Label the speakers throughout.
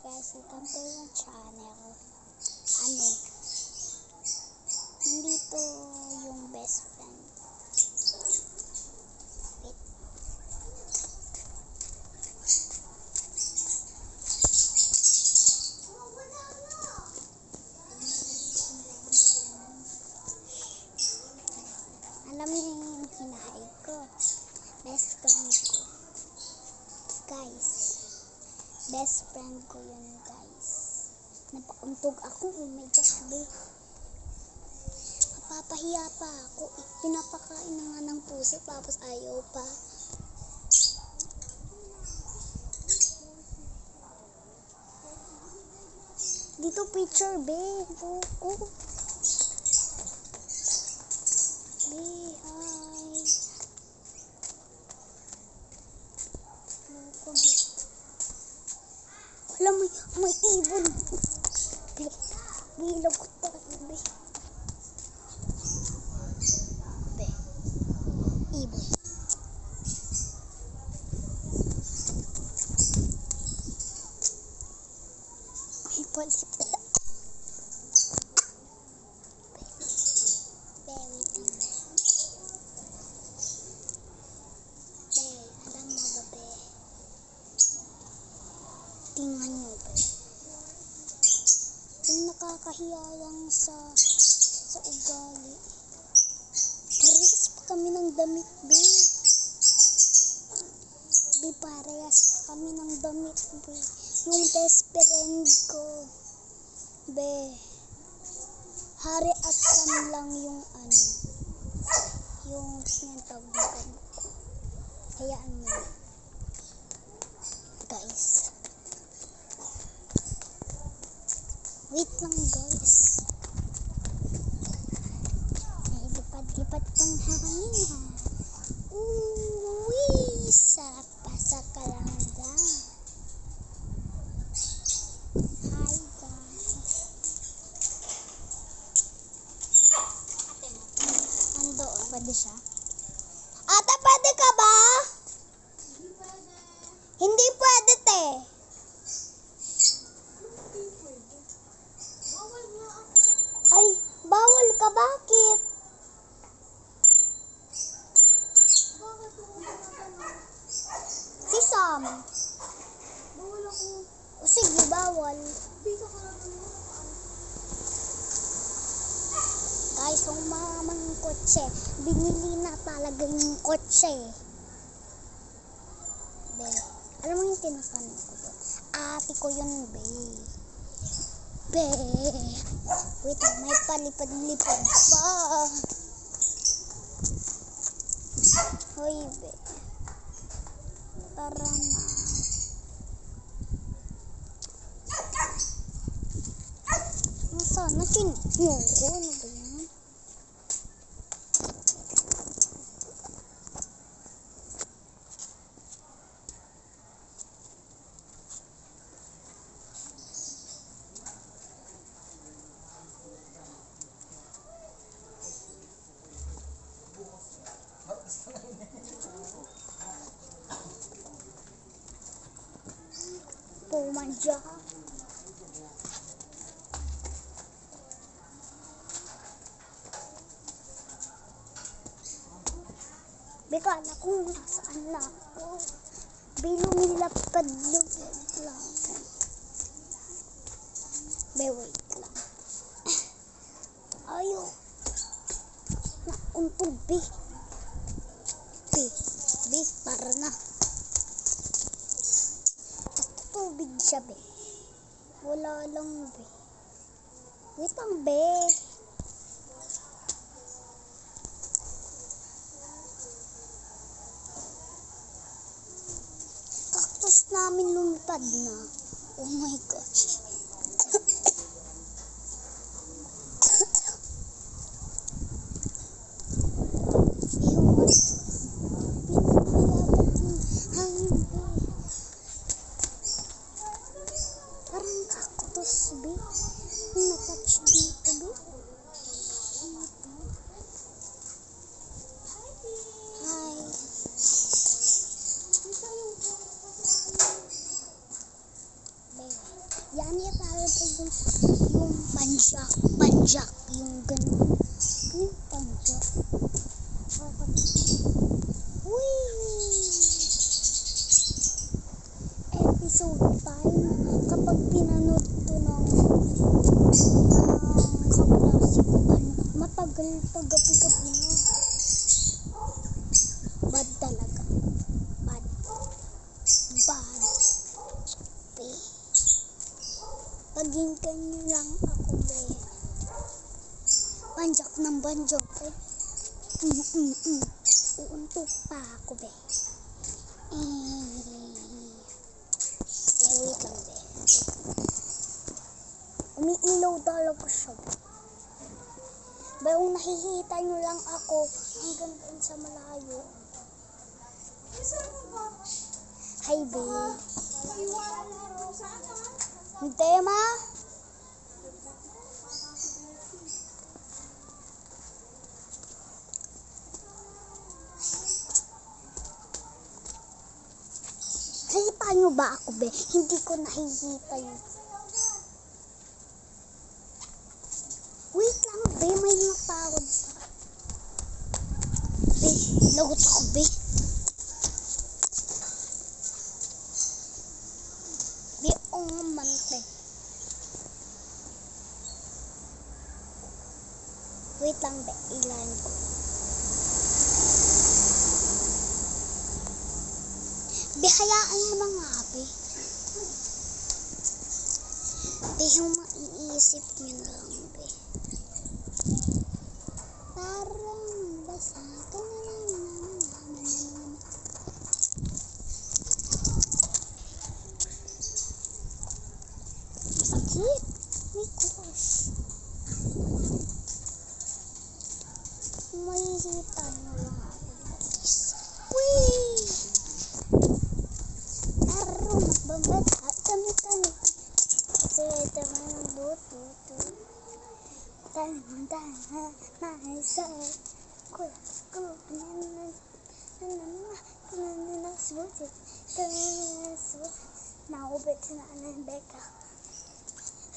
Speaker 1: guys, welcome to my channel. Nandito yung best friend. Wait. Alam niyo yung hinahay ko. Best friend ko. Guys. Best friend ko yun, guys. Napauntog ako. Oh my gosh, babe. Napapahiya pa ako. Pinapakain na nga ng puso, tapos ayaw pa. Dito picture, babe. Buko. Babe, hi. Buko, babe. Alam mo, may ibon. Bilag ko tayo, be. Be. Ibon. May palit. Be, wait lang. Be, alam mo ba, be? Tingnan nyo, be. Yung nakakahiya lang sa ugali. Parehas pa kami ng damit, be. Be, parehas pa kami ng damit, be. Yung best friend ko, be. Hari at Sam lang yung yung pinatawag ko. Hayaan mo, guys. Wait lang, guys. Ay, lipad-lipad pang hangin, ha. Uwi, sarap pa sa kalangga. Hi, guys. Andoon, pwede siya? Ate, pwede ka ba? Hindi pwede, te. Ay, bawal ka, bakit? Si Sam. Bawal ako. O sige, bawal. Guys, ang mamang kotse. Binili na talaga yung kotse. Be, alam mo yung tinatanong ko doon? Ate ko yun, be. Be. Wait, may palipad-lipad pa. Hoy, be. Tara na. Sana kinyo ko. Ano ba yan? Pumadya. Beka na kung nasaan na ako. Bilumilapad-lupad lang. Be, wait lang. Ayaw. Nauntog, be. Be, para na. Tubig siya, be. Wala lang, be. Wait lang, be. Cactus namin lumipad na. Oh my gosh. Parang cactus, be. Na-touch dito, be. Hi. Be. Yan yung talaga yung panjak, yung ganun. Ano yung panjak? Uy! Episode 5, kapag pinanood to ng kaklase ko, matagal pa gabi-gabi na. Bad talaga. Bad. Be. Paghinkan nyo lang ako, be. Banjak ng banjak, be. Uuntok pa ako, be. Wait lang, be. Umiilaw talaga siya, be. Be, kung nakikita nyo lang ako hanggang doon sa malayo. Hi, be. Hindi, ma. Nakita nyo ba ako, be? Hindi ko nakikita yun. Wait lang, be. May natawag pa. Be, lagot ako, be. Be, mante. Wait lang, be. Ilan ko. Be, hayaan mo na nga, be. Be, yung maiisip nyo na lang, be. Parang basa ka na. Sakit. May crush. Mahihita nyo lang ako, guys. Whee! Taro, magbabasa kami. Kasi ito man ang buto. Tanang naisa. Naubit na ng beka.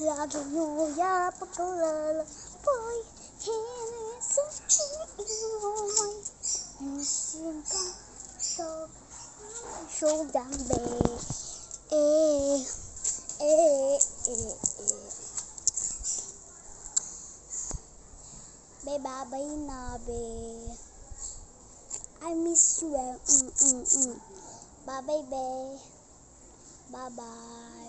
Speaker 1: Lagi nyo yapagkalala. Boy, hinisa inuway. Hinisa show dambe. Be, babay na, be. I miss you, eh. Bye-bye, be. Bye-bye.